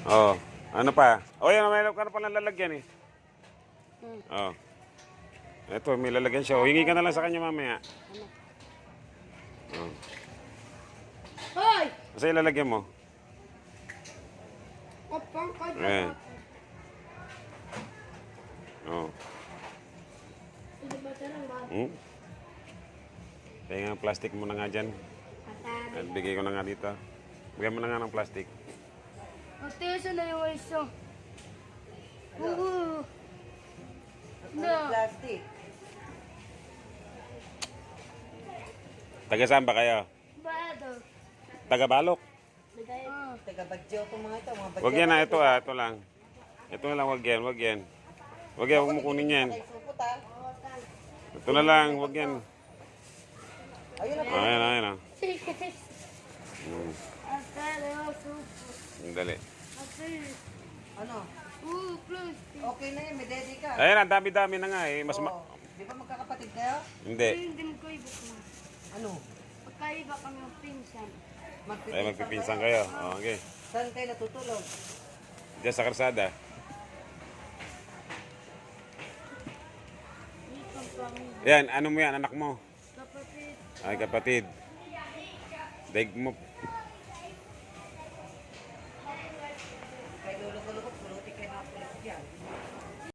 Oh, ano pa? Oh, yan, may ka na palang lalagyan eh. Oh. Ito, may lalagyan siya. Oh, hingi ka na lang sa kanya mamaya. Oh. Hoy! Kasi ilalagyan mo. Kapang ka Ayan. Oh. Hindi ba tanong ba? Hmm? Kaya nga, plastic mo na nga dyan. At bigay ko na nga dito. Bigyan mo na nga ng plastic. Magtiso na yung iso. Oo. Ano plastic? Taga saan ba kayo? Bado. Taga Balok. Taga-badyo itong mga ito. Mga badyo. Wag yan na, ito ah. Ito lang. Ito na lang, wag yan, wag yan. Wag yan, huwag mo kunin yan. Ay, supot ha. Ito na lang, wag yan. Ayun na po. Ayan, ayan ah. Dali. Ano? Plastic. Okay na yun, may daddy ka. Ayan, ang dami-dami na nga eh. Mas Oo. Di ba magkakapatid kayo? Hindi. Hindi mo kayo ba? Ano? Magkaiba kami ng pinsan. Ay, magpipinsan kayo. Oh, okay. Saan kayo natutulog? Diyan sa karsada. Dito kami. Yan, ano mo yan, anak mo? Kapatid. Ay, kapatid. Daig mo.